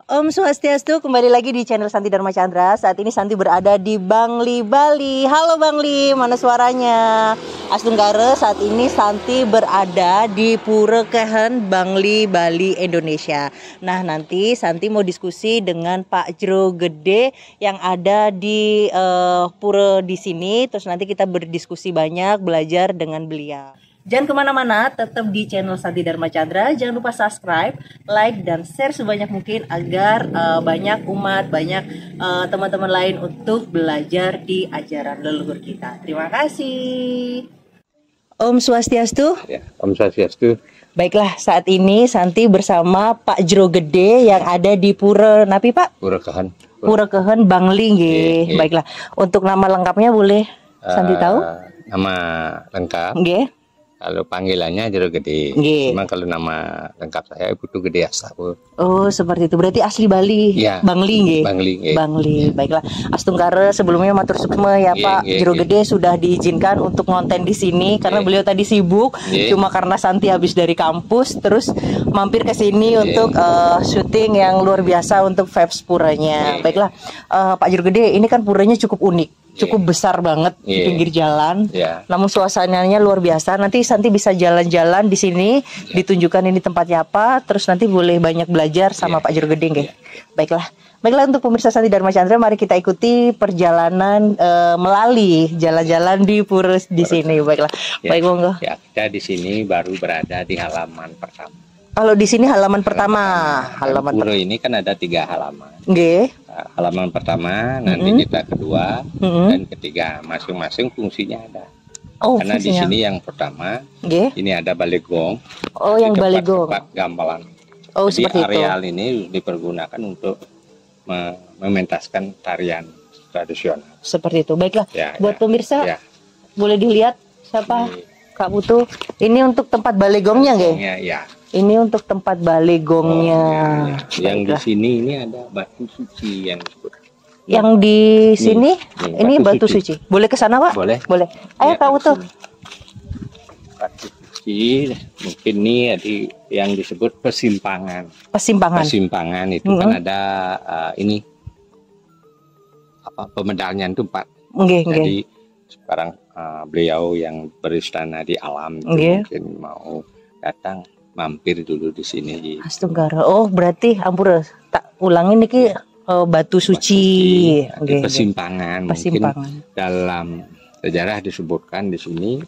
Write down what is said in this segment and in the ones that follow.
Om Swastiastu, kembali lagi di channel Santi Dharma Chandra. Saat ini Santi berada di Bangli, Bali. Halo Bangli, mana suaranya? Astunggara, saat ini Santi berada di Pura Kehen, Bangli, Bali, Indonesia. Nah, nanti Santi mau diskusi dengan Pak Jero Gede yang ada di pura di sini. Terus nanti kita berdiskusi banyak, belajar dengan beliau. Jangan kemana-mana, tetap di channel Santi Dharma Chandra. Jangan lupa subscribe, like, dan share sebanyak mungkin agar banyak umat, banyak teman-teman lain untuk belajar di ajaran leluhur kita. Terima kasih. Om Swastiastu. Ya, Om Swastiastu. Baiklah, saat ini Santi bersama Pak Jero Gede yang ada di Pura Napi Pak? Pura Kehen. Pura Kehen, Bangli. Baiklah, untuk nama lengkapnya boleh Santi tahu? Nama lengkap. Kalau panggilannya Jero Gede. Memang kalau nama lengkap saya Putu Gede Astawa. Oh, seperti itu. Berarti asli Bali. Ya, Bangli. Bangli. Baiklah. Astunggara sebelumnya matur sukma ya Pak Jero Gede sudah diizinkan untuk ngonten di sini karena beliau tadi sibuk. Cuma karena Santi habis dari kampus terus mampir ke sini untuk syuting yang luar biasa untuk vibes puranya. Baiklah. Pak Jero Gede, ini kan puranya cukup unik. Cukup besar banget di pinggir jalan. Namun suasananya luar biasa. Nanti Santi bisa jalan-jalan di sini, ditunjukkan ini tempatnya apa, terus nanti boleh banyak belajar sama Pak Jero Gede, nggih. Baiklah untuk pemirsa Santi Dharma Chandra, mari kita ikuti perjalanan melalui jalan-jalan di pura di sini. Baiklah. Baik, monggo. Ya, kita di sini baru berada di halaman pertama. Kalau di sini halaman pertama. Halaman pura ini kan ada 3 halaman. Halaman pertama, nanti kita kedua dan ketiga, masing-masing fungsinya ada. Karena di sini yang pertama, ini ada balegong. Oh, yang balegong. Tempat gamelan. Oh, jadi seperti areal itu. ini dipergunakan untuk mementaskan tarian tradisional. Seperti itu. Baiklah. Buat pemirsa, boleh dilihat siapa Kak Putu. Ini untuk tempat balegongnya, nggih? Ya. Ini untuk tempat balegongnya. Yang di sini ini ada batu suci yang disebut. Yang di sini ini batu suci. Boleh ke sana, Pak? Boleh. Ayo Kak Putu. Batu suci mungkin ini yang disebut persimpangan. Persimpangan itu kan ada ini pemedalnya itu 4. Jadi sekarang beliau yang beristana di alam itu mungkin mau datang mampir dulu di sini. Astunggara. Oh, berarti ampura tak ulangin niki batu suci. Persimpangan. Mungkin dalam sejarah disebutkan di sini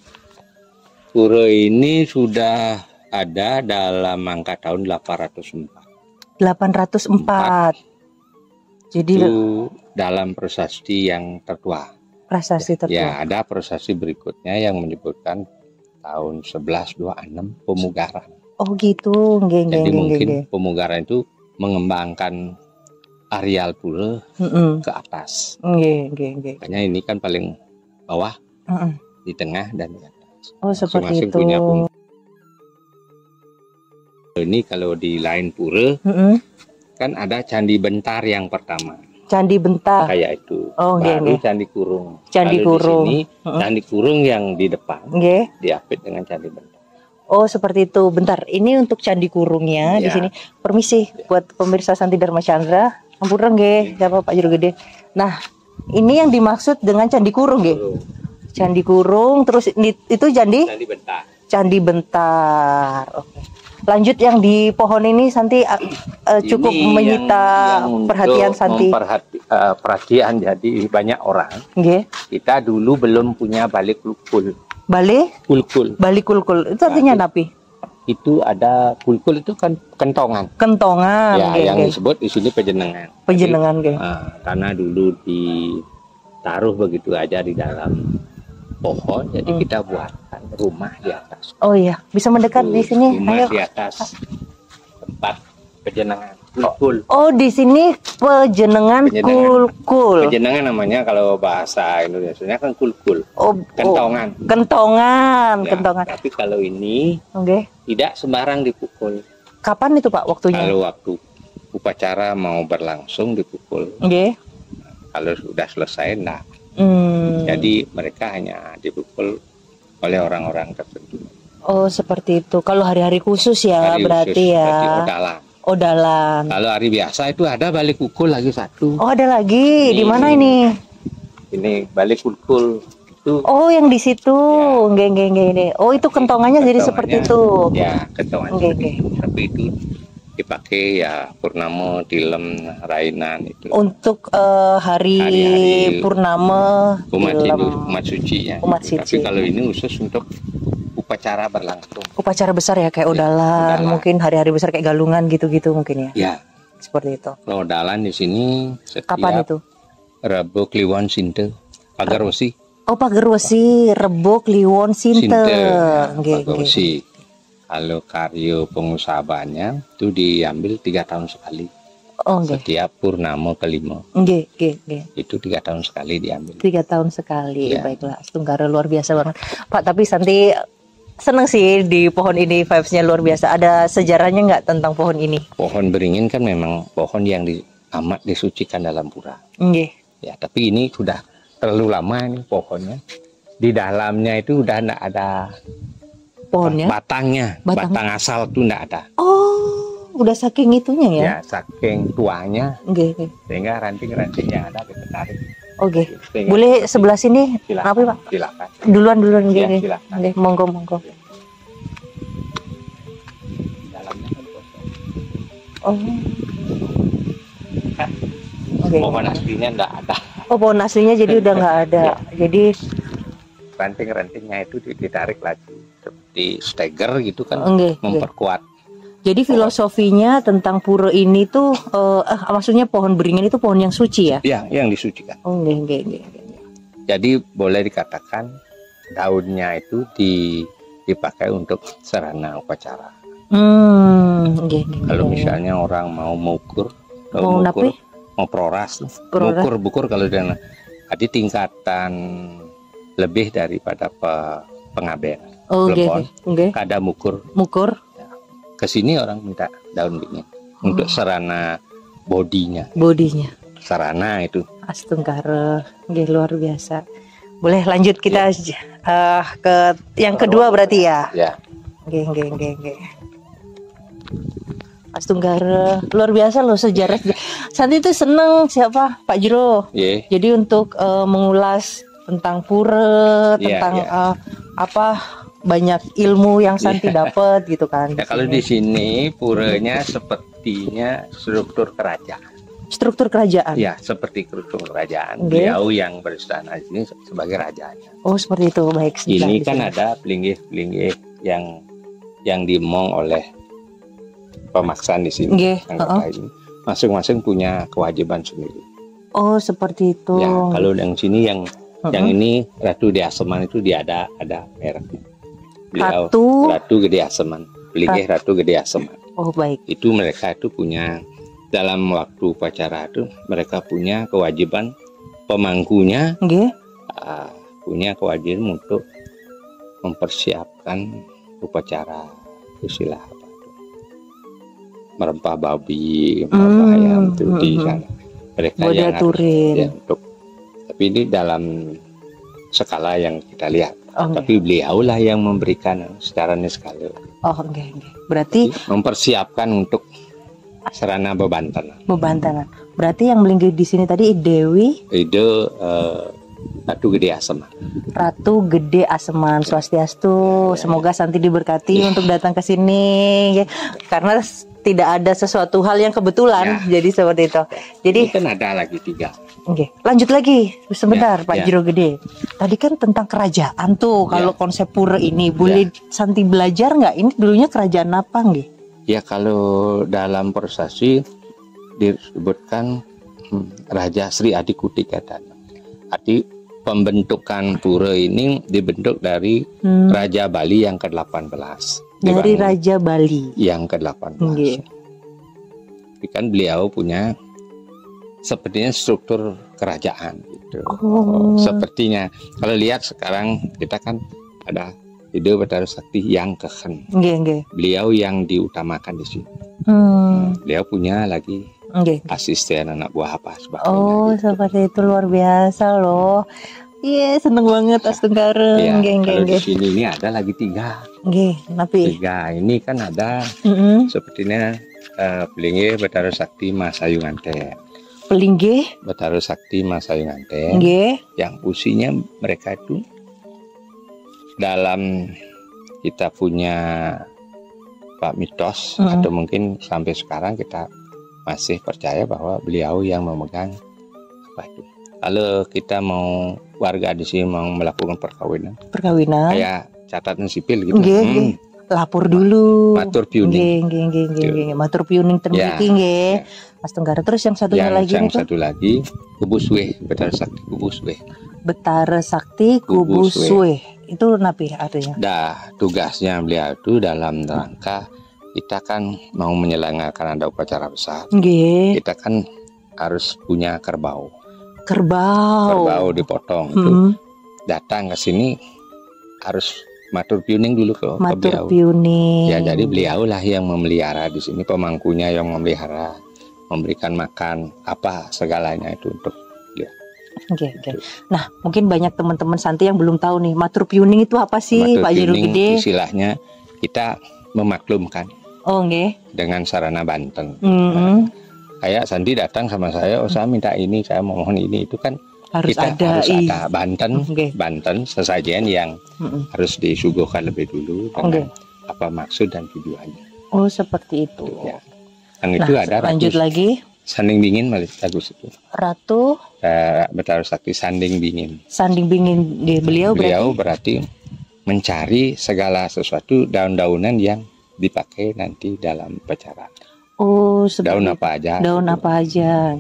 pura ini sudah ada dalam angka tahun 804. 804. Jadi itu dalam prasasti yang tertua. Ya, ada prasasti berikutnya yang menyebutkan tahun 1126 pemugaran. Oh gitu, jadi mungkin pemugaran itu mengembangkan areal pura ke atas. Makanya ini kan paling bawah, di tengah dan di atas. Oh, seperti itu. Punya ini kalau di lain pura kan ada Candi Bentar yang pertama. Candi Bentar. Kayak itu. Baru Candi Kurung. Candi Kurung. Di sini Candi Kurung yang di depan diapit dengan Candi Bentar. Oh, seperti itu. Bentar, ini untuk Candi Kurungnya di sini. Permisi buat pemirsa Santi Dharma Chandra. Ampura nggih, siapa Pak Jero Gede. Nah, ini yang dimaksud dengan Candi Kurung nggih. Candi Kurung, terus itu Candi Bentar. Candi Bentar. Oke. Lanjut yang di pohon ini Santi cukup menyita perhatian Santi. Perhatian jadi banyak orang. Kita dulu belum punya balik kulkul. Balik kulkul itu artinya apa? Itu ada kulkul itu kan kentongan. Ya, yang disebut di sini pejenengan. Karena dulu ditaruh begitu aja di dalam pohon, jadi kita buatkan rumah di atas. Oh iya, bisa mendekat di sini. Rumah di atas tempat pejenengan. Kulkul. Oh, di sini pejenengan kulkul. Pejenengan namanya kalau bahasa Indonesianya kan kulkul. Kentongan. Tapi kalau ini tidak sembarang dipukul. Kapan itu Pak waktunya? Kalau waktu upacara mau berlangsung dipukul. Kalau sudah selesai enggak. Jadi mereka hanya dipukul oleh orang-orang tertentu. Oh, seperti itu. Kalau hari-hari khusus ya berarti ya. Oh, dalan. Kalau hari biasa itu ada balik kukul lagi satu. Oh, ada lagi. Di mana ini? Ini balik kukul itu. Oh, yang di situ. Ya. Nggih. Oh, itu kentongannya jadi seperti itu. Ya, kentongannya seperti itu. Tapi itu dipakai ya purnama, tilem, rainan itu. Untuk hari purnama, umat suci ya. Umat suci. Tapi kalau ini khusus untuk upacara berlangsung. Upacara besar ya kayak odalan, mungkin hari-hari besar kayak galungan gitu-gitu mungkin ya. Ya. Seperti itu. Odalan di sini setiap kapan itu? Rebo Kliwon Sinte, Pagarwesi. Oh, Pagarwesi, Rebo Kliwon Sinte. Pagarwesi. Kalau karyo pengusahaannya itu diambil 3 tahun sekali. Oh, setiap purnama kelima. Itu 3 tahun sekali diambil. 3 tahun sekali. Ya. Baiklah, Astunggara luar biasa banget. Pak, tapi Santi seneng sih di pohon ini, vibes-nya luar biasa. Ada sejarahnya nggak tentang pohon ini? Pohon beringin kan memang pohon yang amat disucikan dalam pura. Ya, tapi ini sudah terlalu lama ini pohonnya. Di dalamnya itu udah enggak ada pohonnya. Batang asal tuh enggak ada. Oh, udah saking itunya ya? Ya, saking tuanya. Sehingga ranting-ranting yang ada ditarik. Oke. Boleh sebelah sini? Silakan. Apa, Pak? Silakan. Duluan ya, silakan. Monggo. Dalamnya kan kosong. Oh. Pohon aslinya enggak ada. Oh, pohon aslinya jadi udah nggak ada. Jadi ranting-rantingnya itu ditarik lagi seperti steger gitu kan, memperkuat. Jadi filosofinya tentang pura ini tuh, maksudnya pohon beringin itu pohon yang suci ya? Ya, yang disucikan. Oh, Jadi boleh dikatakan daunnya itu dipakai untuk sarana upacara. Kalau misalnya orang mau mengukur, mau proras, bukur kalau dia ada tingkatan lebih daripada pengaben. Kada mukur. Ke sini orang minta daun beringin untuk sarana bodinya. Sarana itu. Astunggara, luar biasa. Boleh lanjut kita ke yang kedua berarti ya? Ya. Astunggara, luar biasa loh sejarah. Santi itu seneng siapa? Pak Jero. Jadi untuk mengulas tentang pura, tentang banyak ilmu yang Santi dapat gitu kan. Ya, kalau di sini puranya sepertinya struktur kerajaan. Struktur kerajaan. Ya, seperti struktur kerajaan. Beliau yang beristana di sini sebagai rajanya. Oh, seperti itu. Baik. Ini kan ada pelinggih-pelinggih yang dimong oleh pemaksaan di sini. Masing-masing punya kewajiban sendiri. Oh, seperti itu. Ya, kalau yang sini yang ini Ratu Gede Aseman itu dia ada mereknya. Beliau Ratu Gede Aseman, pelinggih Ratu Gede Aseman. Oh, baik. Itu mereka itu punya dalam waktu upacara itu mereka punya kewajiban pemangkunya punya kewajiban untuk mempersiapkan upacara istilah merempah babi, merempah ayam itu di sana. Mereka yang harus, untuk tapi ini dalam skala yang kita lihat. Tapi beliau lah yang memberikan secara skala. Berarti mempersiapkan untuk sarana bebantanan. Berarti yang melinggih di sini tadi Dewi. Itu Ratu Gede Aseman. Ratu Gede Aseman, Swastiastu. Semoga Santi diberkati untuk datang ke sini. Karena tidak ada sesuatu hal yang kebetulan, jadi seperti itu. Jadi ini kan ada lagi 3. Lanjut lagi sebentar, Pak Jero Gede. Tadi kan tentang kerajaan tuh. Kalau konsep pura ini boleh Santi belajar nggak? Ini dulunya kerajaan apa nggih? Ya, kalau dalam prasasti disebutkan Raja Sri Adikuti Kadana. Arti pembentukan pura ini dibentuk dari Raja Bali yang ke-18. Dari Raja Bali yang ke-18. Kan beliau punya sepertinya struktur kerajaan gitu. Sepertinya kalau lihat sekarang kita kan ada ide Batara Sakti yang keken. Beliau yang diutamakan di sini. Beliau punya lagi asisten anak buah apa sebagainya. Oh, gitu. Seperti itu luar biasa loh. Iya, seneng banget Astunggara. Kalau di sini ini ada lagi 3. 3 ini kan ada sepertinya Pelinggih Betara Sakti Masayu Nganten. Pelinggih Betara Sakti Masayu Nganten. nggih. Yang fungsinya mereka itu dalam kita punya mitos atau mungkin sampai sekarang kita masih percaya bahwa beliau yang memegang apa itu. Kalau kita mau warga di sini mau melakukan perkawinan kayak catatan sipil gitu. Lapor dulu. Matur piuning. Nggih. Matur piuning teniki nggih. Mas Tenggara. Terus yang satunya lagi yang satu lagi Kubuswe, Betara Sakti Kubuswe. Betara Sakti Kubuswe. Itu napi artinya? Tugasnya beliau itu dalam rangka kita kan mau menyelenggarakan ada upacara besar. Kita kan harus punya kerbau. Kerbau dipotong itu datang ke sini harus matur piuning dulu ke beliau. Ya, jadi beliau lah yang memelihara di sini, pemangkunya yang memelihara, memberikan makan apa segalanya itu untuk dia. Oke. Nah, mungkin banyak teman-teman Santi yang belum tahu nih, matur piuning itu apa sih, Pak Jero Gede? Istilahnya kita memaklumkan. Dengan sarana Banten. Kayak Santi datang sama saya, saya minta ini, saya mohon ini, itu kan harus ada Banten sesajian yang harus disuguhkan lebih dulu dengan apa maksud dan tujuannya. Oh, seperti itu. Ya. Yang itu ada lanjut lagi. Sanding Bingin bagus itu. Ratu Betara Sakti Sanding Bingin. Sanding Bingin beliau berarti mencari segala sesuatu daun-daunan yang dipakai nanti dalam upacara. Oh, daun apa aja. Daun apa aja.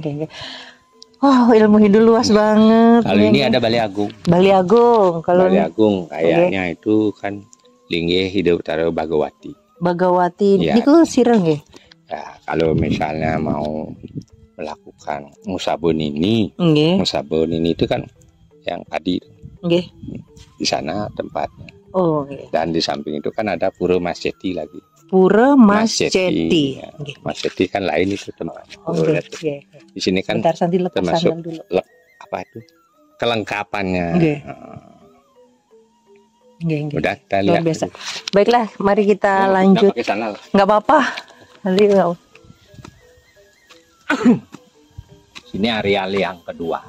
Oh, ilmu hidup luas banget. Kalau ini ada Bali Agung. Bali Agung. Kalau Bali Agung kayaknya itu kan linggih hidup taruh Bagawati. Ya. Itu sireng nggih. Ya, kalau misalnya mau melakukan musabun ini itu kan yang tadi. Di sana tempatnya. Dan di samping itu kan ada Pura Mas Ceti lagi. Pura Mas Ceti. Ya. Mas Ceti kan lain itu tempatnya. Di sini kan termasuk apa itu kelengkapannya. Udah kita lihat. Luar biasa. Baiklah, mari kita lanjut. Nggak apa-apa. Nanti Sini areal yang kedua.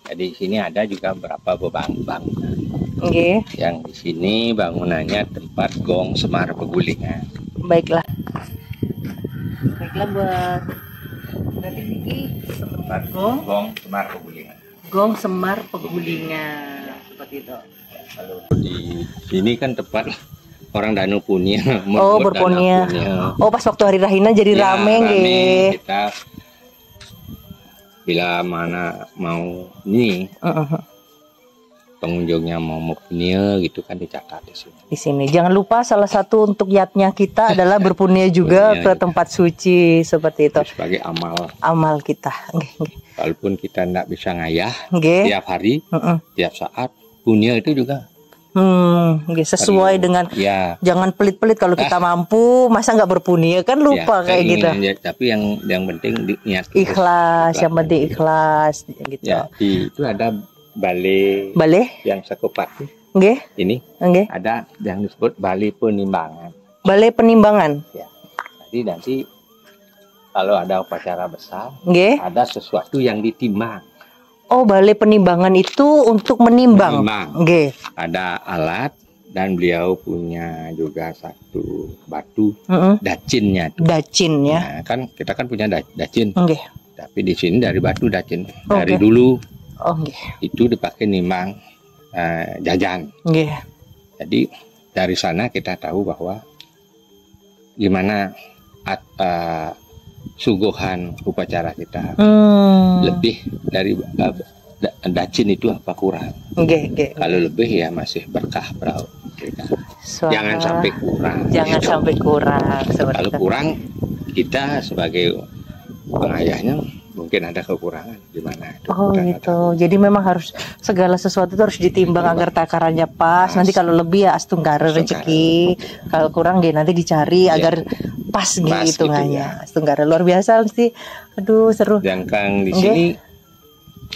Jadi sini ada juga beberapa bangunan. Yang di sini bangunannya tempat Gong Semar Pegulingan. Baiklah buat berarti ini tempat Gong Semar Pegulingan seperti itu. Kalau di sini kan tempat orang Danu Punia. Berpunia. Pas waktu hari Rahina jadi rame nggih. Kita bila mana mau nih pengunjungnya mau punia gitu kan dicatat di sini. Jangan lupa salah satu untuk yatnya kita adalah berpunia juga ke tempat suci seperti itu. Sebagai amal kita. Walaupun kita tidak bisa ngayah tiap hari, tiap saat, punia itu juga. Sesuai dengan jangan pelit-pelit kalau kita mampu, masa nggak berpunia kan lupa kayak gitu. Tapi yang penting niat ikhlas, yang penting ikhlas gitu. Ya, itu ada balai yang sekupat. Ini ada yang disebut balai penimbangan. Balai penimbangan. Ya. Jadi nanti kalau ada upacara besar, ada sesuatu yang ditimbang. Balai penimbangan itu untuk menimbang. Ada alat dan beliau punya juga satu batu dacinnya. Nah, kan kita kan punya dacin. Tapi di sini dari batu dacin. Dari dulu itu dipakai nimbang jajan. Jadi dari sana kita tahu bahwa gimana suguhan upacara kita lebih dari dacin itu apa kurang. Kalau lebih ya masih berkah perahu kita. Jangan sampai kurang. Kalau kurang kita sebagai pengayahnya mungkin ada kekurangan di mana itu. Gitu. Jadi memang harus segala sesuatu itu harus ditimbang agar takarannya pas. Nanti kalau lebih ya astunggara rezeki. Kalau kurang nanti dicari agar pas hitungannya. Astunggara luar biasa sih. Aduh seru. Yang Kang di sini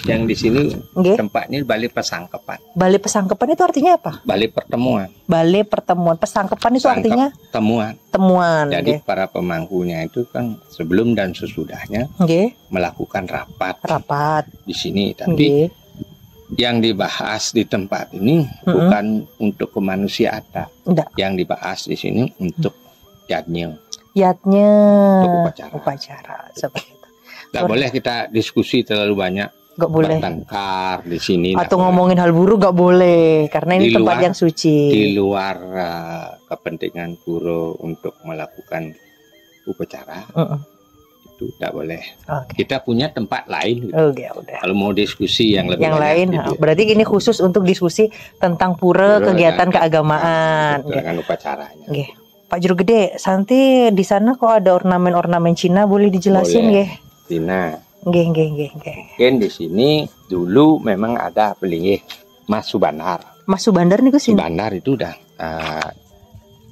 yang di sini Nggih. tempatnya Balai Pesangkepan. Balai Pesangkepan itu artinya apa? Balai pertemuan. Balai pertemuan. Pesangkepan itu artinya temuan. Temuan. Jadi nggih. para pemangkunya itu kan sebelum dan sesudahnya Nggih. melakukan rapat. Rapat Di sini, tapi nggih. yang dibahas di tempat ini bukan untuk kemanusiaan. Nggak. Yang dibahas di sini untuk yatnya. Yatnya Untuk upacara seperti itu. Nggak boleh kita diskusi terlalu banyak. Nggak boleh. Bertengkar di sini. Atau ngomongin hal buruk nggak boleh, karena ini tempat yang suci. Di luar kepentingan pura untuk melakukan upacara. Itu tidak boleh. Okay. Kita punya tempat lain. Gitu. Udah. Kalau mau diskusi yang lebih banyak, lain, gitu. Berarti ini khusus untuk diskusi tentang pura kegiatan keagamaan. Dengan upacaranya. Okay. Pak Juru Gede, Santi di sana kok ada ornamen-ornamen Cina, boleh dijelasin nggih? Cina. Nggih. Mungkin di sini dulu memang ada pelinggih Mas Subandar. Mas Subandar nih sini. Subandar itu udah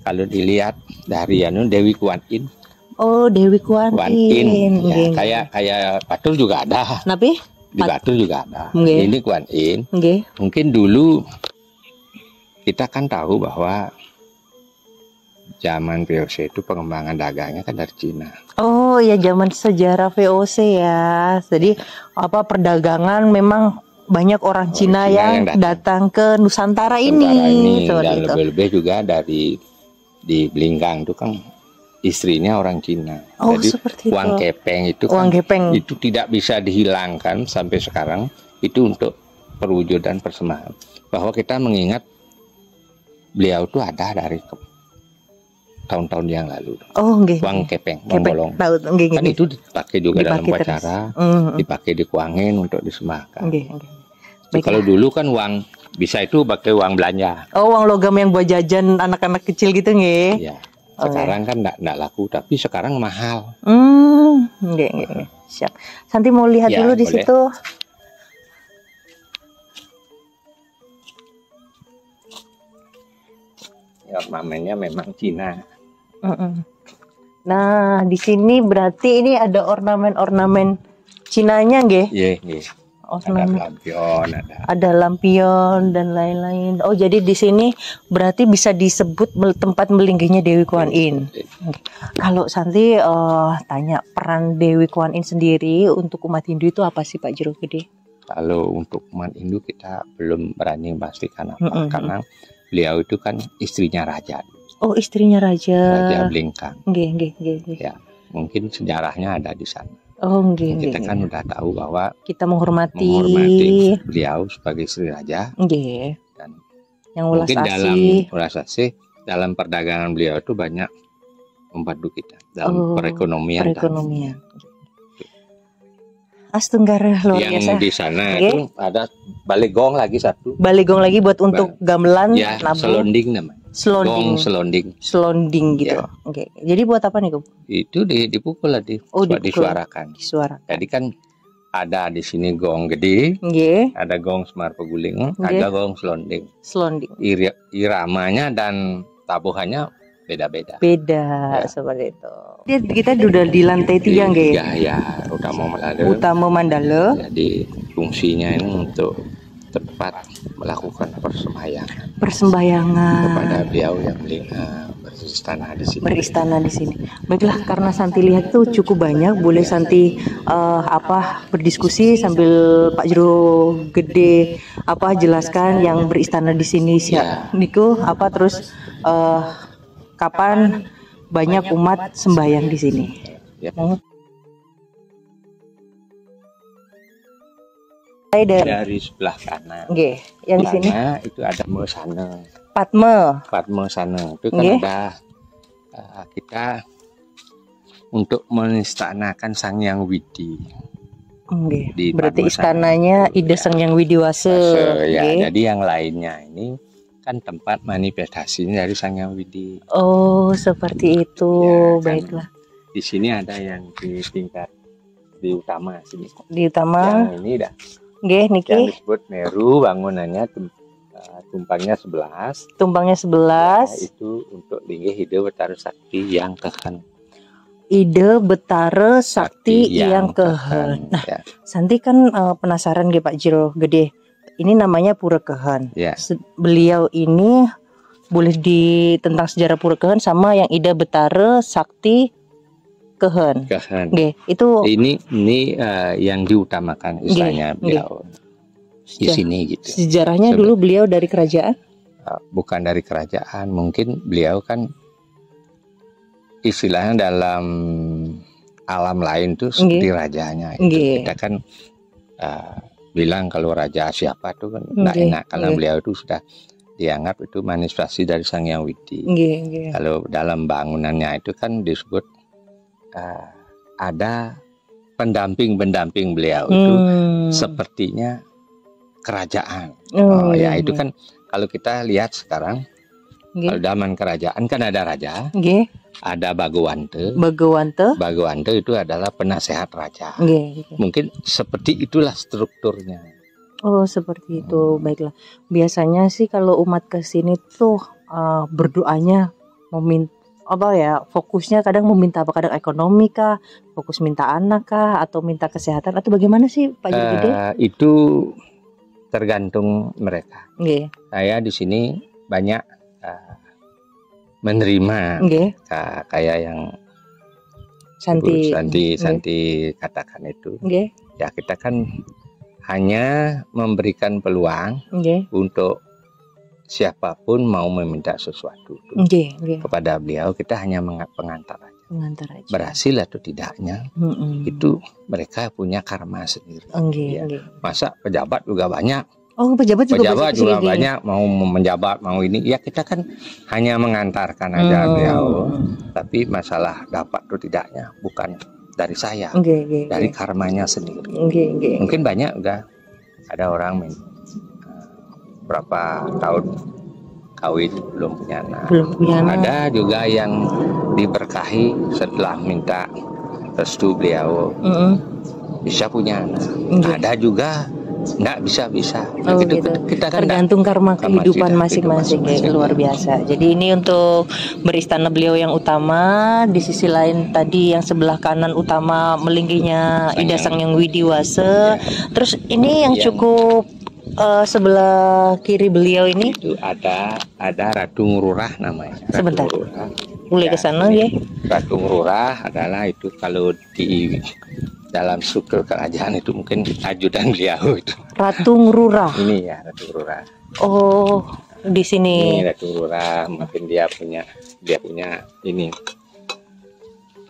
kalau dilihat dari Dewi Kuan Yin. Oh, Dewi Kuan Yin. Ya, kayak Batur juga ada. Napi? Di Batur juga ada. Nggih. Ini Kuan Yin. Nggih. Mungkin dulu kita kan tahu bahwa zaman VOC itu pengembangan dagangnya kan dari Cina. Oh ya, zaman sejarah VOC ya. Jadi perdagangan memang banyak orang Cina yang datang ke Nusantara ini. Dan lebih-lebih juga di Blingkang itu kan istrinya orang Cina. Oh, jadi seperti uang kepeng itu uang kepeng itu tidak bisa dihilangkan sampai sekarang. Itu untuk perwujudan persembahan. Bahwa kita mengingat beliau itu ada dari tahun-tahun yang lalu. Oh, nggih. Uang kepeng, uang bolong. Kan itu dipakai juga dalam upacara, dipakai dikuangin untuk disembahkan. Kalau dulu kan uang bisa itu pakai uang belanja. Oh, uang logam yang buat jajan anak-anak kecil gitu nggih. Iya. Sekarang kan enggak laku, tapi sekarang mahal. Nggih. Siap. Santi mau lihat dulu di situ. Ya, ornamennya memang Cina. Nah, di sini berarti ini ada ornamen-ornamen Cinanya nggih? Iya. Ada lampion, ada lampion dan lain-lain. Oh, jadi di sini berarti bisa disebut tempat melinggihnya Dewi Kuan Yin. Kalau Santi tanya peran Dewi Kuan Yin sendiri untuk umat Hindu itu apa sih Pak Juru Gede? Kalau untuk umat Hindu kita belum berani memastikan apa, karena beliau itu kan istrinya raja. Oh, istrinya raja. Raja Blingkang. Nggih. Ya, mungkin sejarahnya ada di sana. Oh, nggih. Kita kan udah tahu bahwa kita menghormati beliau sebagai istri raja. Nggih. Dan yang mungkin dalam perdagangan beliau itu banyak membantu kita dalam perekonomian. Astunggar luar biasa. Yang di sana itu ada balai gong lagi satu. Balai gong lagi buat untuk gamelan. Ya, selonding namanya. Selonding gitu. Ya. Oke. Jadi buat apa nih, Kum? Itu dipukul lah, disuarakan. Jadi kan ada di sini gong gede, ada gong Semar Peguling, ada gong selonding. Iramanya dan tabuhannya beda-beda. Seperti itu. Kita sudah di lantai 3 nggih. Ya, utama mandala. Jadi fungsinya ini untuk tepat melakukan persembahyangan kepada beliau yang beristana di sini. Baiklah, karena Santi lihat tuh cukup banyak, boleh Santi berdiskusi sambil Pak Juru Gede jelaskan yang beristana di sini niku terus kapan banyak umat sembahyang di sini. Ya. Dari sebelah kanan. Yang di sini itu ada Mesana. Padma sana. Itu kan ada kita untuk menistanakan Sang Hyang Widi. Berarti istananya Ida Sang Hyang Widiwase. Jadi yang lainnya ini kan tempat manifestasinya dari Sang Hyang Widi. Oh, seperti itu. Baiklah. Di sini ada yang di tingkat di utama sini. Di utama. Yang ini dah. Niki. Yang disebut Meru, bangunannya tumpangnya 11. Tumpangnya 11. Itu untuk linggih Hida Betara Sakti yang ke-6. Ide Betara Sakti yang Kehen. Nah, ya. Santi kan penasaran Pak Jero Gede. Ini namanya Pura Kehen. Ya. Beliau ini boleh tentang sejarah Pura Kehen sama yang Ida Betara Sakti Kehen. Itu ini yang diutamakan istilahnya beliau di sini gitu. Sejarahnya dulu beliau dari kerajaan? Bukan dari kerajaan, mungkin beliau kan istilahnya dalam alam lain tuh seperti rajanya. Kita kan bilang kalau raja siapa tuh kan nggak enak karena beliau itu sudah dianggap itu manifestasi dari Sang Hyang Widi. Kalau dalam bangunannya itu kan disebut ada pendamping beliau itu sepertinya kerajaan. Ya itu kan kalau kita lihat sekarang kalau zaman kerajaan kan ada raja, ada Bagawante. Bagawante itu adalah penasehat raja. Mungkin seperti itulah strukturnya. Oh seperti itu, baiklah. Biasanya sih kalau umat kesini tuh berdoanya meminta fokusnya kadang meminta apa, kadang ekonomi kah, fokus minta anak kah, atau minta kesehatan, atau bagaimana sih Pak Gede? Itu tergantung mereka. Saya di sini banyak menerima kayak yang Santi katakan itu. Ya kita kan hanya memberikan peluang untuk siapapun mau meminta sesuatu kepada beliau, kita hanya pengantar aja. Berhasil atau tidaknya itu mereka punya karma sendiri. Masa pejabat juga banyak. Oh, pejabat juga banyak mau menjabat, mau ini. Ya kita kan hanya mengantarkan aja beliau. Tapi masalah dapat atau tidaknya bukan dari saya, dari karmanya sendiri. Mungkin banyak juga ada orang berapa tahun kawin belum punya anak. Ada juga yang diberkahi setelah minta restu beliau bisa punya anak. Ada juga nggak bisa. Kita kan tergantung karma kehidupan masing-masing luar biasa. Jadi ini untuk beristana beliau yang utama. Di sisi lain tadi yang sebelah kanan utama melingginya Ida Sang Hyang Widiwasa. Terus ini yang cukup sebelah kiri beliau ini itu ada Ratu Ngururah namanya. Sebentar. Boleh ke sana ya. Ratu Ngururah adalah itu kalau di dalam struktur kerajaan itu mungkin ajudan beliau itu. Ratu Ngururah. Ini ya Ratu Ngururah. Oh, di sini. Ini Ratu Ngururah, mungkin dia punya ini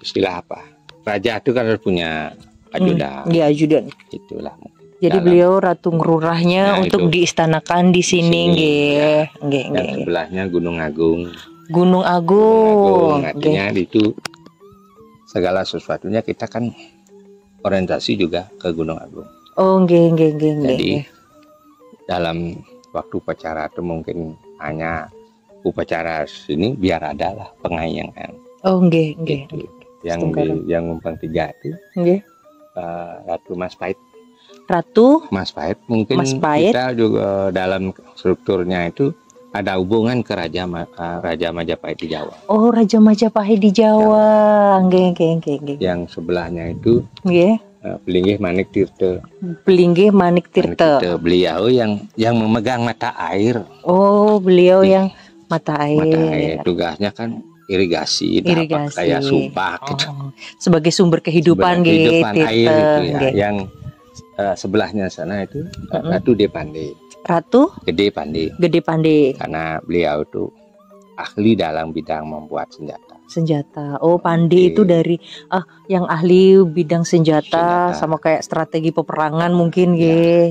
istilah apa? Raja itu kan harus punya ajudan. Iya, ajudan. Itulah. Jadi beliau Ratu Ngururahnya untuk diistanakan di sini, Yang sebelahnya Gunung Agung. Gunung Agung. Artinya itu segala sesuatunya kita kan orientasi juga ke Gunung Agung. Oh, Jadi dalam waktu upacara itu mungkin hanya upacara sini biar ada lah pengayangan. Oh, gitu. Yang numpang 3 itu. Ratu Majapahit. Ratu Mas Pahit mungkin kita juga dalam strukturnya itu ada hubungan ke Raja Majapahit di Jawa. Oh, Raja Majapahit di Jawa. Yang sebelahnya itu Pelinggih Manik Tirta. Pelinggih Manik Tirta. Beliau yang memegang mata air. Oh, beliau yang mata air. Tugasnya kan irigasi. Kayak Subak gitu. Sebagai sumber kehidupan gitu. Air itu ya. Yang sebelahnya sana itu Ratu Depande. Ratu Gede Pande. Karena beliau itu ahli dalam bidang membuat senjata. Oh, Pande itu dari yang ahli bidang senjata sama kayak strategi peperangan mungkin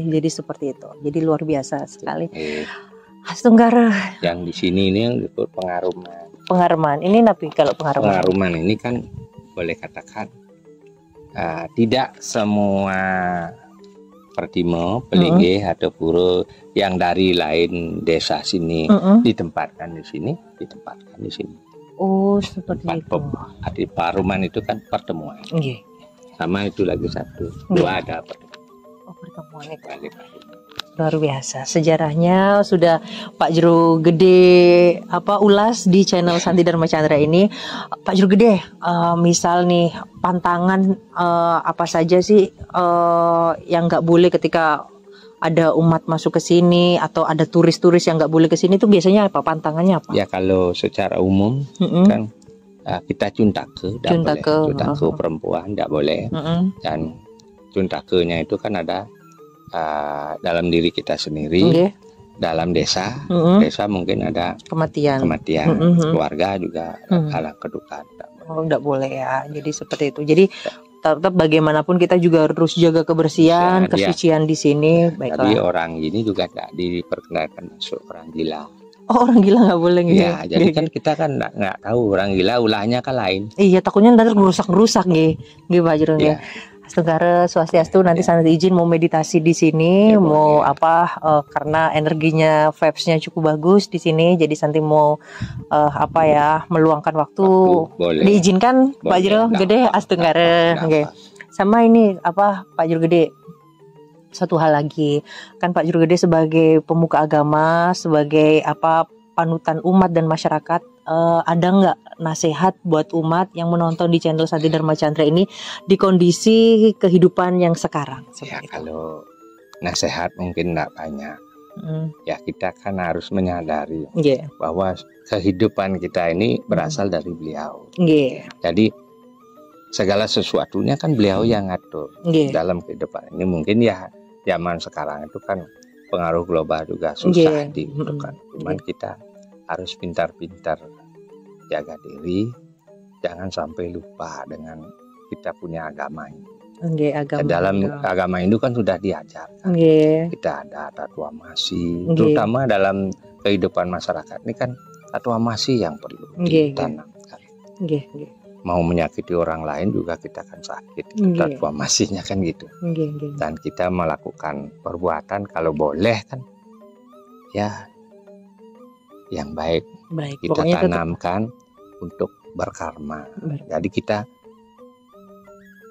Jadi seperti itu. Jadi luar biasa sekali. Hasunggara. Yang di sini ini yang disebut pengaruman. Pengaruman. Ini napi kalau pengaruman. Pengaruman ini kan boleh katakan tidak semua Pertimo, Pelinggih atau Pura yang dari lain desa sini ditempatkan di sini. Oh, seperti itu. Arti paruman itu kan pertemuan. Sama itu lagi satu. Dua ada pertemuan. Oh, pertemuan itu. Luar biasa. Sejarahnya sudah Pak Jero Gede ulas di channel Santi Dharma Chandra ini. Pak Jero Gede, misal nih pantangan apa saja sih yang nggak boleh ketika ada umat masuk ke sini atau ada turis-turis yang nggak boleh ke sini, itu biasanya apa pantangannya apa? Ya kalau secara umum kan kita cuntake, cuntake perempuan tidak boleh, dan cuntakenya itu kan ada dalam diri kita sendiri, dalam desa, desa mungkin ada kematian, keluarga juga ada kedukaan. Tidak boleh ya, jadi seperti itu. Jadi tetap bagaimanapun kita juga harus jaga kebersihan, kesucian di sini. Jadi orang ini juga tidak diperkenalkan masuk orang gila. Oh, orang gila nggak boleh gitu. Ya, jadi kan kita kan nggak tahu orang gila ulahnya kan lain. Iya, takutnya nanti rusak gitu Pak Jero ya. Astungkara Swastiastu, nanti Santi izin mau meditasi di sini, mau karena energinya vibes-nya cukup bagus di sini, jadi Santi mau meluangkan waktu. Boleh. Diizinkan boleh, Pak Jero Gede Astungkara. Sama ini Pak Jero Gede, satu hal lagi, kan Pak Jero Gede sebagai pemuka agama, sebagai panutan umat dan masyarakat, ada nggak nasihat buat umat yang menonton di channel Santi Dharma Chandra ini di kondisi kehidupan yang sekarang? Ya, kalau nasihat mungkin nggak banyak. Ya, kita kan harus menyadari bahwa kehidupan kita ini berasal dari beliau. Jadi segala sesuatunya kan beliau yang ngatur dalam kehidupan ini. Mungkin ya zaman sekarang itu kan pengaruh global juga susah ditentukan. Cuman kita harus pintar-pintar jaga diri, jangan sampai lupa dengan kita punya agama ini. Dalam agama itu kan sudah diajarkan. Kita ada tatuamasi, terutama dalam kehidupan masyarakat ini kan tatuamasi yang perlu ditanamkan. Mau menyakiti orang lain juga kita kan sakit. Tatuamasinya kan gitu. Dan kita melakukan perbuatan kalau boleh kan ya yang baik kita tanamkan untuk berkarma. Jadi kita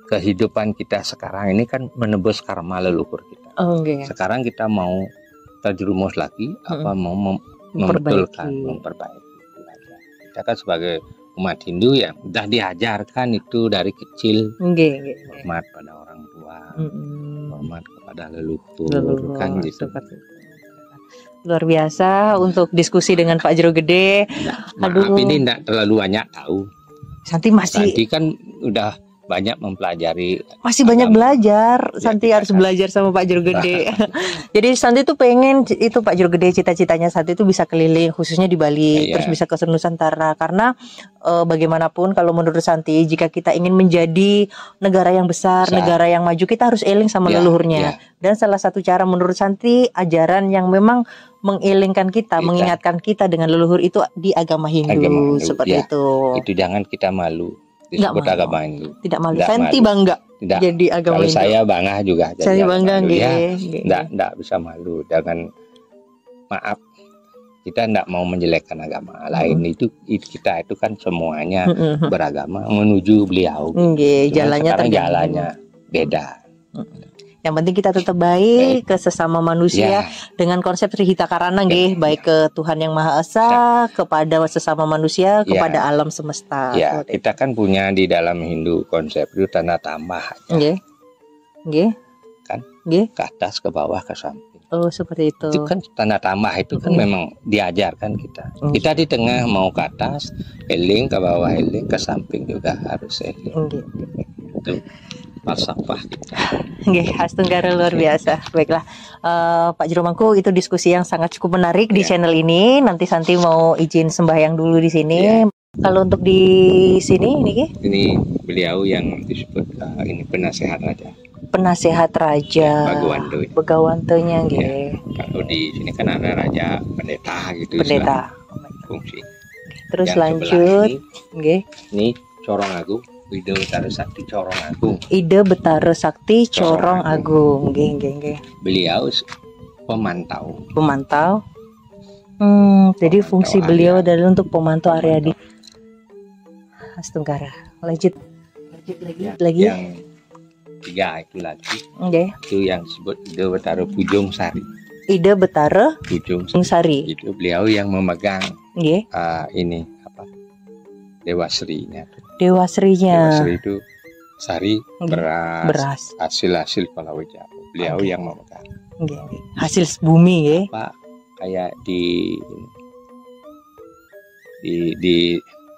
kehidupan kita sekarang ini kan menebus karma leluhur kita. Sekarang kita mau terjerumus lagi, mau memperbaiki. Kita kan sebagai umat Hindu yang sudah diajarkan itu dari kecil, hormat pada orang tua, hormat kepada leluhur kan gitu. Luar biasa untuk diskusi dengan Pak Jero Gede. Maaf ini tidak terlalu banyak tahu. Santi kan udah banyak mempelajari. Masih banyak belajar. Santi harus belajar sama Pak Jero Gede. Jadi Santi tuh pengen itu Pak Jero Gede, cita-citanya Santi itu bisa keliling khususnya di Bali, terus bisa ke Nusantara, karena bagaimanapun kalau menurut Santi, jika kita ingin menjadi negara yang besar, negara yang maju, kita harus eling sama leluhurnya. Dan salah satu cara menurut Santi, ajaran yang memang mengilingkan kita, mengingatkan kita dengan leluhur itu di agama Hindu, seperti itu. Itu jangan kita malu disebut agama Hindu. Tidak malu. Santi bangga jadi agama Hindu. Kalau saya bangga juga. Saya bangga Tidak bisa malu. Dengan maaf, kita tidak mau menjelekkan agama lain. Kita itu kan semuanya beragama menuju beliau. Jalannya beda. Yang penting kita tetap baik ke sesama manusia dengan konsep Trihita Karana, baik ke Tuhan Yang Maha Esa, kepada sesama manusia, kepada alam semesta. Kita kan punya di dalam Hindu konsep itu tanda tambah. Kan? Ke atas, ke bawah, ke samping. Oh, seperti itu. Itu kan tanda tambah itu kan memang diajarkan kita. Kita di tengah mau ke atas, eling, ke bawah eling, ke samping juga harus eling. Itu falsafah kita. Astungkara luar biasa. Baiklah, Pak Jero Mangku, itu diskusi yang sangat cukup menarik di channel ini. Nanti Santi mau izin sembahyang dulu di sini. Kalau untuk di sini ini beliau yang disebut ini penasehat raja. Penasehat raja. Begawantonya Kalau di sini kan ada raja pendeta gitu. Pendeta. Fungsi. Terus yang lanjut. Ini Corong Agung. Ide Betara Sakti Corong Agung. Ide Betara Sakti Corong Agung. Beliau pemantau. Jadi fungsi beliau adalah untuk pemantau area di Astungkara. Lanjut lagi. Yang 3 itu lagi. Itu yang disebut Ide Betara Pujung Sari. Ida Betara Ujung Sari. Itu beliau yang memegang Nggih. Ini apa? Dewa Sri-nya. Dewa Sri-nya. Dewa Sri itu sari beras. Hasil palawija. Beliau yang memegang. Nggih. Hasil bumi nggih. Apa kayak di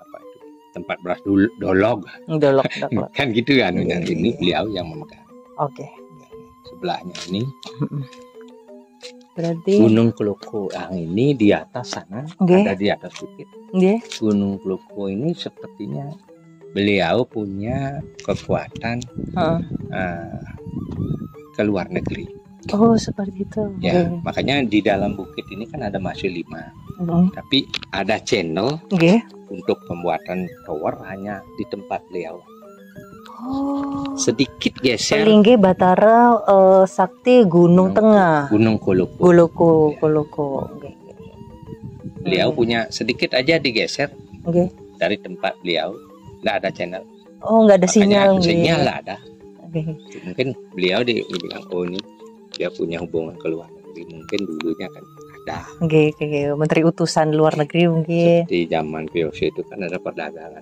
apa itu? Tempat beras dolog. Dolog. Kan gitu kan. Ini beliau yang memegang. Oke. Sebelahnya ini berarti Gunung Kloko yang ini di atas sana, ada di atas bukit. Gunung Kloko ini sepertinya beliau punya kekuatan ke luar negeri. Oh, seperti itu. Ya, makanya di dalam bukit ini kan ada masih 5. Tapi ada channel untuk pembuatan tower hanya di tempat beliau. Oh. Sedikit geser. Pelingge Batara Sakti Gunung Tengah. Gunung Koloko. Koloko. Beliau punya sedikit aja digeser dari tempat beliau. Nggak ada channel. Oh, nggak ada sinyal. Sinyal nggak ada. Mungkin beliau dibilang, oh ini dia punya hubungan ke luar negeri. Mungkin dulunya kan ada. Menteri utusan luar negeri mungkin. Seperti zaman VOC itu kan ada perdagangan.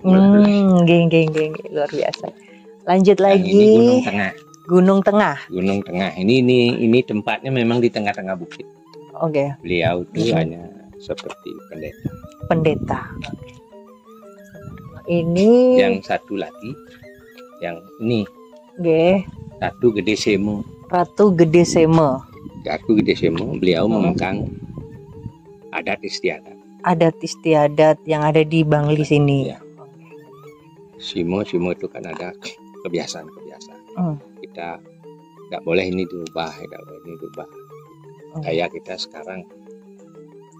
Luar biasa. Lanjut lagi. Ini Gunung Tengah. Ini tempatnya memang di tengah-tengah bukit. Beliau itu hanya seperti pendeta. Ini yang satu lagi, yang ini. Ratu Gede Semo. Ratu Gede Semo, beliau memegang adat istiadat yang ada di Bangli sini. Ya. Simo itu kan ada kebiasaan. Kita nggak boleh ini diubah. Kayak kita sekarang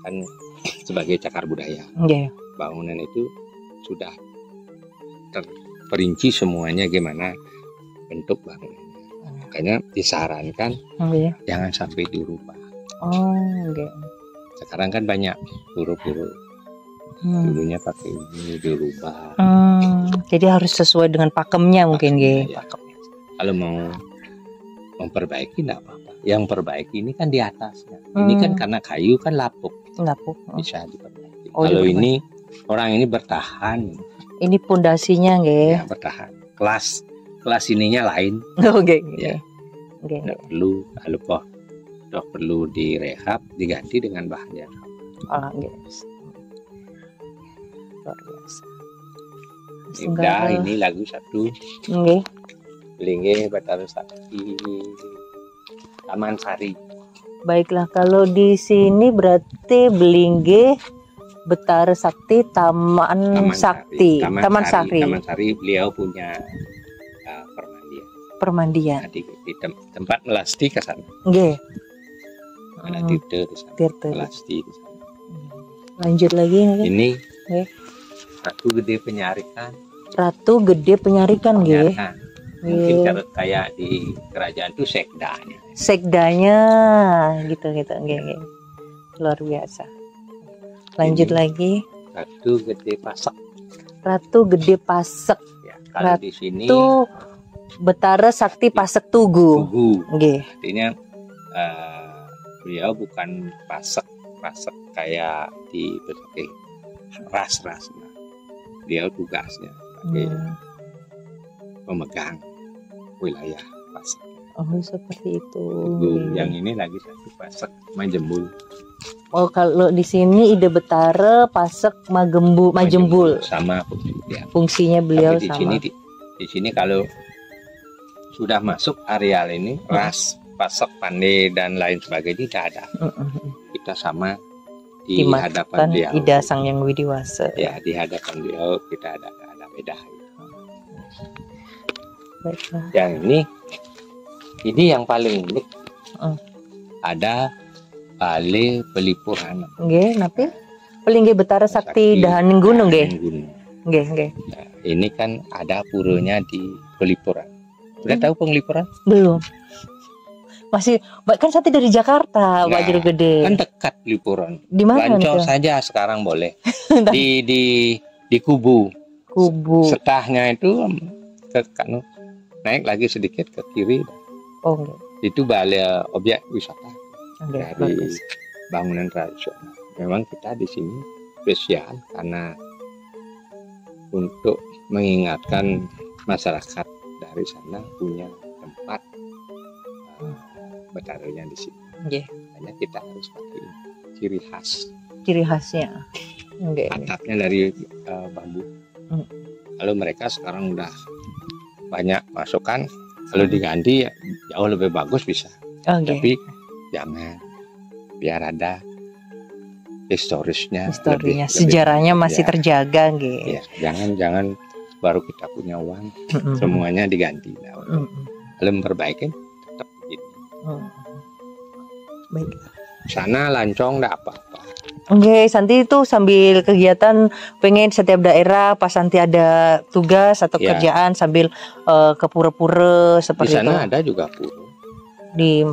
kan sebagai cagar budaya. Bangunan itu sudah terperinci semuanya gimana bentuk bangunan. Makanya disarankan jangan sampai dirubah. Sekarang kan banyak huruf-huruf. Dulunya pakai ini dirubah. Jadi harus sesuai dengan pakemnya mungkin Kalau mau memperbaiki enggak apa-apa. Yang perbaiki ini kan di atasnya. Ini kan karena kayu kan lapuk. Bisa diperbaiki. Kalau ini orang ini bertahan. Ini pondasinya ya, bertahan. Kelas ininya lain. Nggak perlu perlu direhab, diganti dengan bahan yang sama. Luar biasa. Udah, ini lagu satu. Pelingge Batara Sakti Taman Sari. Baiklah, kalau di sini berarti Belingge Betara Sakti Taman Sari. Taman Sari beliau punya permandian. Di tempat melasti ke sana. Ada tirta di sana. Melasti di sana. Lanjut lagi. Ini Ratu Gede Penyarikan. Mungkin kayak di kerajaan itu sekdanya gitu. Luar biasa. Lanjut lagi. Ratu Gede Pasek. Ya, kalau di sini Betara Sakti Pasek Tugu. Artinya beliau bukan pasek kayak di berbagai ras. Beliau tugasnya memegang wilayah Pasek. Seperti itu. Yang ini lagi satu Pasek Majembul. Kalau di sini Ida Betara Pasek Majembul. Sama fungsinya beliau. Tapi sama. Di sini kalau sudah masuk areal ini ras Pasek Pandey dan lain sebagainya tidak ada. Kita sama di hadapan beliau. Ida Sang Yang Widiwasa. Ya, di hadapan beliau kita ada beda. Baiklah. Yang ini yang paling unik. Ada Bale Pelipurana. Napi? Pelingge Betara Sakti Dahaning Gunung Nah, ini kan ada puranya di Pelipuran. Udah tahu Pelipuran? Belum. Masih kan Sakti dari Jakarta, Pak Juru Gede. Kan dekat Pelipuran. Di mana? Lancong saja sekarang boleh. di Kubu. Setahnya itu naik lagi sedikit ke kiri. Itu balai objek wisata. dari bangunan tradisional. Memang kita di sini spesial karena untuk mengingatkan masyarakat dari sana punya tempat bertaruhnya di sini. Hanya kita harus pakai ciri khas. Ciri khasnya. Atapnya dari bambu. Kalau mereka sekarang udah banyak masukan, kalau diganti ya jauh lebih bagus bisa. Tapi jangan, biar ada historisnya, sejarahnya masih terjaga, ya, jangan baru kita punya uang semuanya diganti. Kalau memperbaiki tetap begini. Baik. Sana lancong enggak apa-apa. Santi itu sambil kegiatan pengen setiap daerah pas Santi ada tugas atau kerjaan sambil ke pura-pura seperti itu. Di sana ada juga pura. Di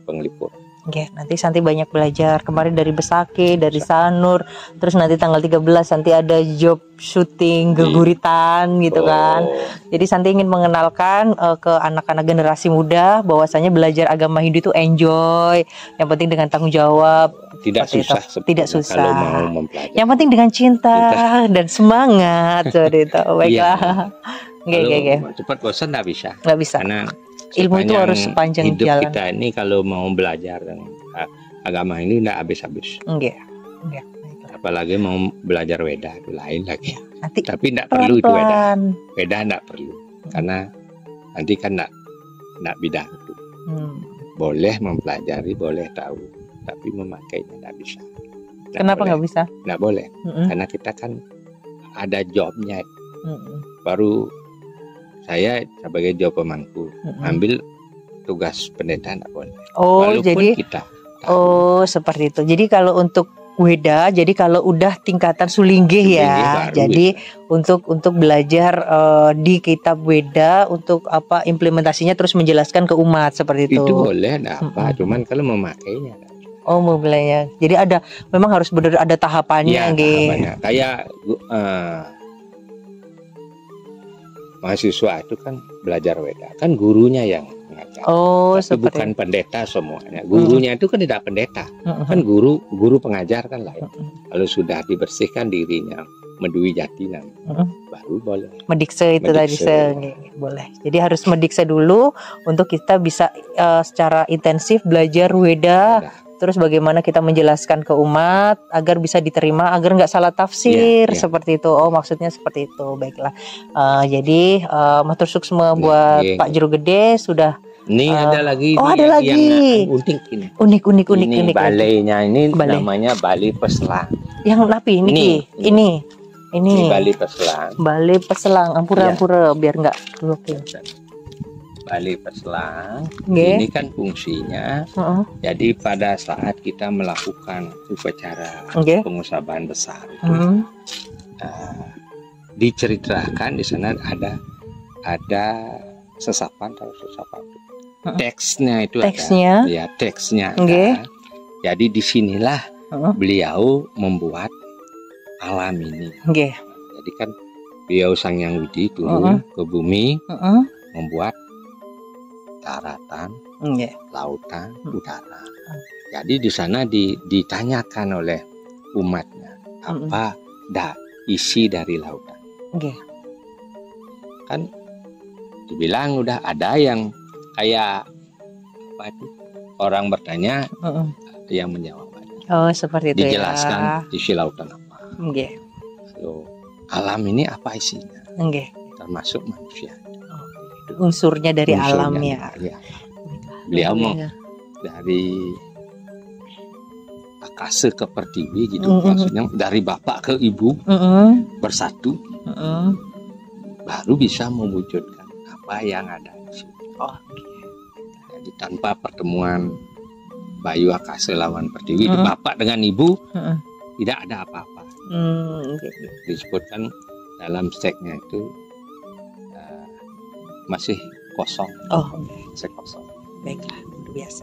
Penglipur. Nanti Santi banyak belajar. Kemarin dari Besake, dari Sanur, terus nanti tanggal 13 Santi ada job syuting Geguritan gitu kan. Jadi Santi ingin mengenalkan ke anak-anak generasi muda bahwasanya belajar agama Hindu itu enjoy, yang penting dengan tanggung jawab. Tidak susah kalau mau mempelajari. Yang penting dengan cinta dan semangat seperti itu. Baiklah. Kalau cepat bosan nggak bisa. Karena ilmu itu harus sepanjang hidup jalan. Kita ini kalau mau belajar agama ini nggak habis-habis. Apalagi mau belajar Weda itu lain lagi. Tapi nggak perlu itu Weda. Weda nggak perlu karena nanti kan nggak bidang itu. Boleh mempelajari, boleh tahu, tapi memakainya nggak bisa. Kenapa nggak bisa? Nggak boleh, karena kita kan ada jobnya. Baru saya sebagai job pemangku ambil tugas pendeta nggak boleh. Walaupun jadi kita seperti itu. Jadi kalau untuk Weda, jadi kalau udah tingkatan Sulinggih ya. Jadi bisa. untuk belajar di kitab Weda untuk apa implementasinya terus menjelaskan ke umat seperti itu. Itu boleh enggak apa, cuman kalau memakainya. Mau belajar. Jadi memang harus benar ada tahapannya, tahapannya. Kayak mahasiswa itu kan belajar Weda, kan gurunya yang mengajar. Tapi bukan pendeta semuanya. Gurunya itu kan tidak pendeta, kan guru pengajar kan lain. Kalau sudah dibersihkan dirinya, medui jati baru boleh. Medikse itu tadi boleh. Jadi harus medikse dulu untuk kita bisa secara intensif belajar Weda. Terus bagaimana kita menjelaskan ke umat agar bisa diterima, agar nggak salah tafsir seperti itu. Maksudnya seperti itu. Baiklah. Jadi matur suksma buat Pak Juru Gede sudah. Ini ada lagi. Ada lagi. Yang unik ini. Unik. Ini balainya ini namanya Bali Peselang. Yang napi ini. Bali Peselang. Bali Peselang. Ampura biar nggak blokir. Bali Peselang ini kan fungsinya jadi pada saat kita melakukan upacara pengusaban besar itu diceritakan di sana ada sesapan atau sesapan teksnya ada. Jadi disinilah beliau membuat alam ini. Jadi kan beliau Sang Hyang Widi turun ke bumi membuat daratan, lautan, udara. Jadi di sana ditanyakan oleh umatnya apa isi dari lautan. Kan dibilang udah ada yang kayak apa itu orang bertanya yang menjawab. Seperti itu. Dijelaskan isi lautan apa. Lalu alam ini apa isinya? Termasuk manusia. Unsurnya dari alam ya. Beliau dari akase ke pertiwi gitu, maksudnya dari bapak ke ibu bersatu, baru bisa mewujudkan apa yang ada di sini. Jadi tanpa pertemuan Bayu akase lawan pertiwi, bapak dengan ibu tidak ada apa-apa. Disebutkan dalam teksnya itu masih kosong. Kosong. Baiklah, biasa.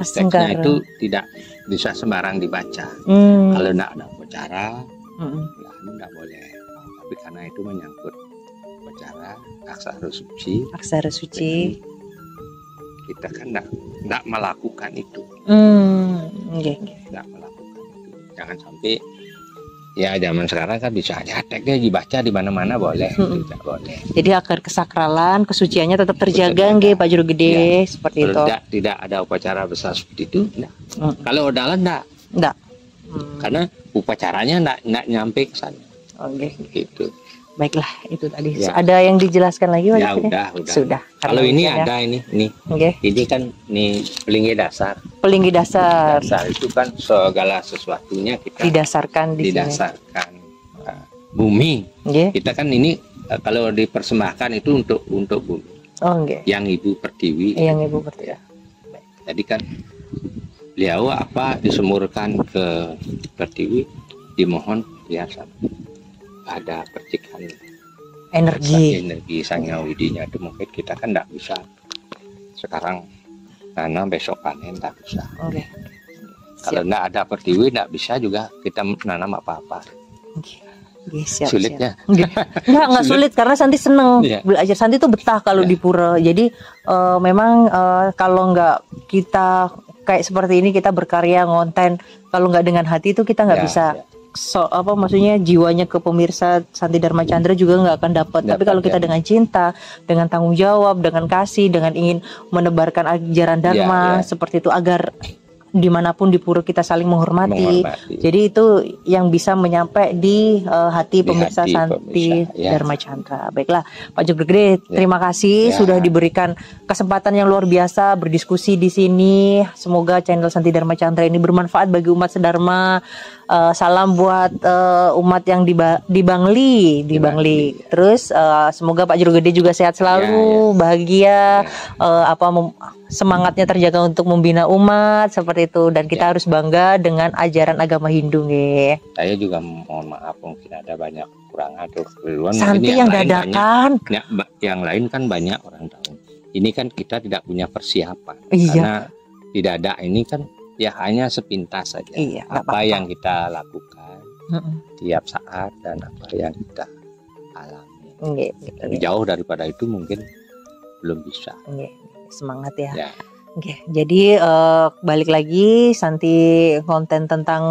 Teksnya itu tidak bisa sembarang dibaca. Kalau tidak ada upacara, tidak boleh. Tapi karena itu menyangkut upacara aksara suci. kita kan enggak melakukan itu. Enggak melakukan itu. Jangan sampai ya zaman sekarang kan bisa nyatek deh dibaca di mana-mana boleh, tidak boleh. Jadi akar kesakralan, kesuciannya tetap terjaga nggih Pak Juru Gede, seperti itu. Tidak ada upacara besar seperti itu, enggak. Kalau dalan enggak. Karena upacaranya enggak nyampe ke sana. Gitu. Baiklah, itu tadi. Ya. Ada yang dijelaskan lagi Pak? Ya udah. Sudah. Kalau ini ada ini. Ini kan pelingi dasar. Pelingi dasar. Dasar itu kan segala sesuatunya kita didasarkan di didasarkan bumi. Kita kan ini kalau dipersembahkan itu untuk bumi. Yang Ibu Pertiwi. Yang Ibu Pertiwi. Ya. Jadi kan beliau disemurkan ke Pertiwi, dimohon ya ada percikan energi Sang Hyang Widinya itu mungkin kita kan tidak bisa sekarang nanam besok panen, tidak bisa. Kalau tidak ada Pertiwi tidak bisa juga kita nanam apa-apa. Sulitnya nggak sulit karena Santi seneng belajar. Santi itu betah kalau di pura. Jadi memang kalau nggak kita kayak seperti ini, kita berkarya ngonten, kalau nggak dengan hati itu kita nggak bisa. Maksudnya jiwanya ke pemirsa Santi Dharma Chandra juga nggak akan dapat. Tapi kalau kita dengan cinta, dengan tanggung jawab, dengan kasih, dengan ingin menebarkan ajaran Dharma seperti itu, agar dimanapun di pura kita saling menghormati. Jadi itu yang bisa menyampai di hati pemirsa Santi Dharma Chandra. Baiklah Pak Juru Gede, terima kasih sudah diberikan kesempatan yang luar biasa berdiskusi di sini. Semoga channel Santi Dharma Chandra ini bermanfaat bagi umat sedharma. Salam buat umat yang di Bangli, Terus semoga Pak Juru Gede juga sehat selalu, bahagia, semangatnya terjaga untuk membina umat seperti itu, dan kita harus bangga dengan ajaran agama Hindu nggih. Saya juga mohon maaf mungkin ada banyak kekurangan atau keliruan. Santi yang dadakan. Yang lain kan banyak orang tahu. Ini kan kita tidak punya persiapan. Karena tidak ada ini kan ya hanya sepintas saja apa yang kita lakukan tiap saat dan apa yang kita alami. Jauh daripada itu mungkin belum bisa. Semangat ya. Jadi balik lagi Santi konten tentang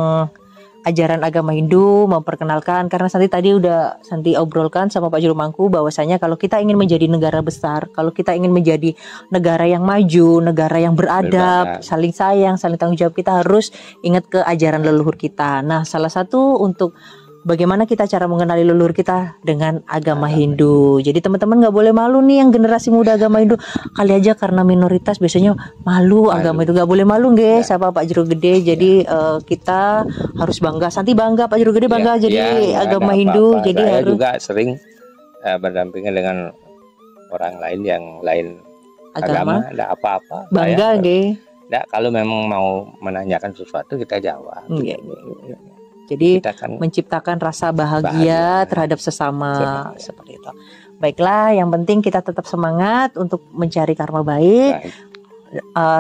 ajaran agama Hindu, memperkenalkan, karena Santi tadi udah Santi obrolkan sama Pak Juru Mangku bahwasanya kalau kita ingin menjadi negara besar, kalau kita ingin menjadi negara yang maju, negara yang beradab, saling sayang, saling tanggung jawab, kita harus ingat ke ajaran leluhur kita. Nah, salah satu untuk bagaimana kita cara mengenali leluhur kita dengan agama Hindu. Jadi teman-teman nggak boleh malu nih yang generasi muda agama Hindu. Kali aja karena minoritas biasanya malu agama itu, nggak boleh malu guys. Sama Pak Juru Gede. Jadi kita harus bangga. Santi bangga, Pak Juru Gede bangga jadi agama Hindu. Jadi saya harus juga sering berdampingan dengan orang lain yang lain agama, tidak apa-apa. Bangga nggih. Kalau memang mau menanyakan sesuatu kita jawab. Jadi menciptakan rasa bahagia terhadap sesama seperti itu. Baiklah, yang penting kita tetap semangat untuk mencari karma baik.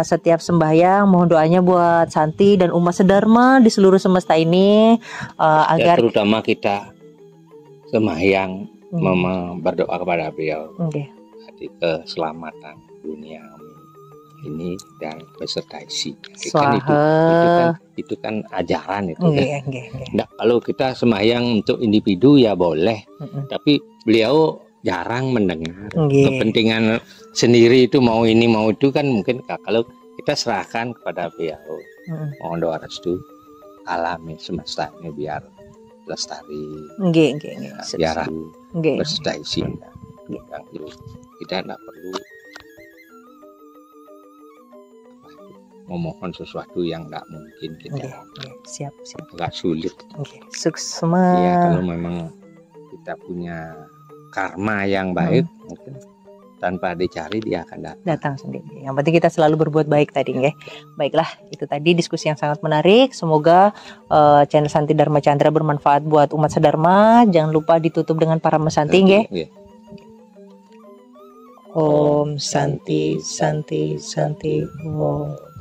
Setiap sembahyang mohon doanya buat Santi dan umat sedharma di seluruh semesta ini, agar terutama kita sembahyang berdoa kepada beliau di keselamatan dunia ini dan beserta isi. Itu kan ajaran itu. Nah, kalau kita sembahyang untuk individu ya boleh, tapi beliau jarang mendengar. Kepentingan sendiri itu mau ini mau itu kan mungkin kalau kita serahkan kepada beliau. Mohon doa restu alami semesta ini biar lestari. Biar beserta isi. Yang itu kita tidak perlu memohon sesuatu yang nggak mungkin kita. Siap. Agak sulit. Sukses. Ya, kalau memang kita punya karma yang baik, mungkin tanpa dicari dia akan datang sendiri. Yang penting kita selalu berbuat baik tadi, nggih. Baiklah, itu tadi diskusi yang sangat menarik. Semoga channel Santi Dharma Chandra bermanfaat buat umat sedharma. Jangan lupa ditutup dengan para mesanti, nggih. Om Santi Santi Santi Om.